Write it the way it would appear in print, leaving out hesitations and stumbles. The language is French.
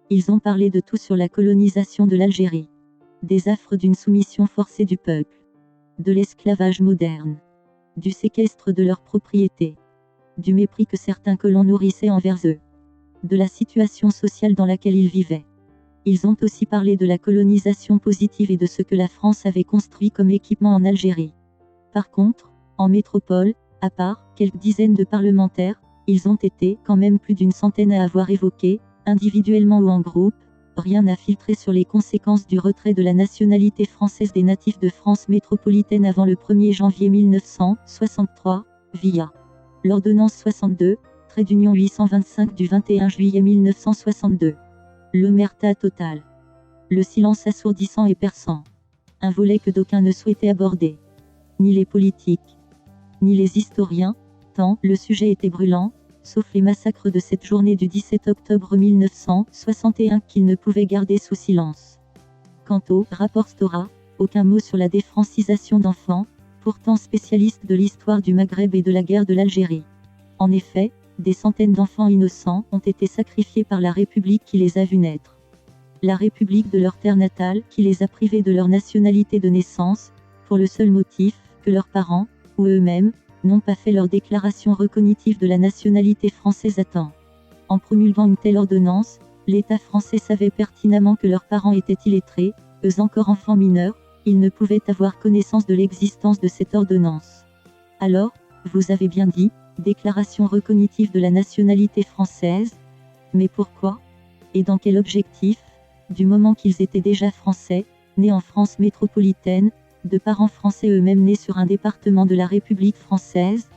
Ils ont parlé de tout sur la colonisation de l'Algérie. Des affres d'une soumission forcée du peuple. De l'esclavage moderne. Du séquestre de leurs propriétés. Du mépris que certains colons nourrissaient envers eux. De la situation sociale dans laquelle ils vivaient. Ils ont aussi parlé de la colonisation positive et de ce que la France avait construit comme équipement en Algérie. Par contre, en métropole, à part quelques dizaines de parlementaires, ils ont été quand même plus d'une centaine à avoir évoqué, individuellement ou en groupe, rien n'a filtré sur les conséquences du retrait de la nationalité française des natifs de France métropolitaine avant le 1er janvier 1963, via l'ordonnance 62, trait d'union 825 du 21 juillet 1962. L'omerta totale. Le silence assourdissant et perçant. Un volet que d'aucuns ne souhaitaient aborder. Ni les politiques, ni les historiens, tant le sujet était brûlant, sauf les massacres de cette journée du 17 octobre 1961 qu'ils ne pouvaient garder sous silence. Quant au rapport Stora, aucun mot sur la défrancisation d'enfants, pourtant spécialiste de l'histoire du Maghreb et de la guerre de l'Algérie. En effet, des centaines d'enfants innocents ont été sacrifiés par la République qui les a vus naître. La République de leur terre natale qui les a privés de leur nationalité de naissance, pour le seul motif que leurs parents, ou eux-mêmes, n'ont pas fait leur déclaration recognitive de la nationalité française à temps. En promulguant une telle ordonnance, l'État français savait pertinemment que leurs parents étaient illettrés, eux encore enfants mineurs, ils ne pouvaient avoir connaissance de l'existence de cette ordonnance. Alors, vous avez bien dit, déclaration recognitive de la nationalité française. Mais pourquoi? Et dans quel objectif? Du moment qu'ils étaient déjà français, nés en France métropolitaine, de parents français eux-mêmes nés sur un département de la République française,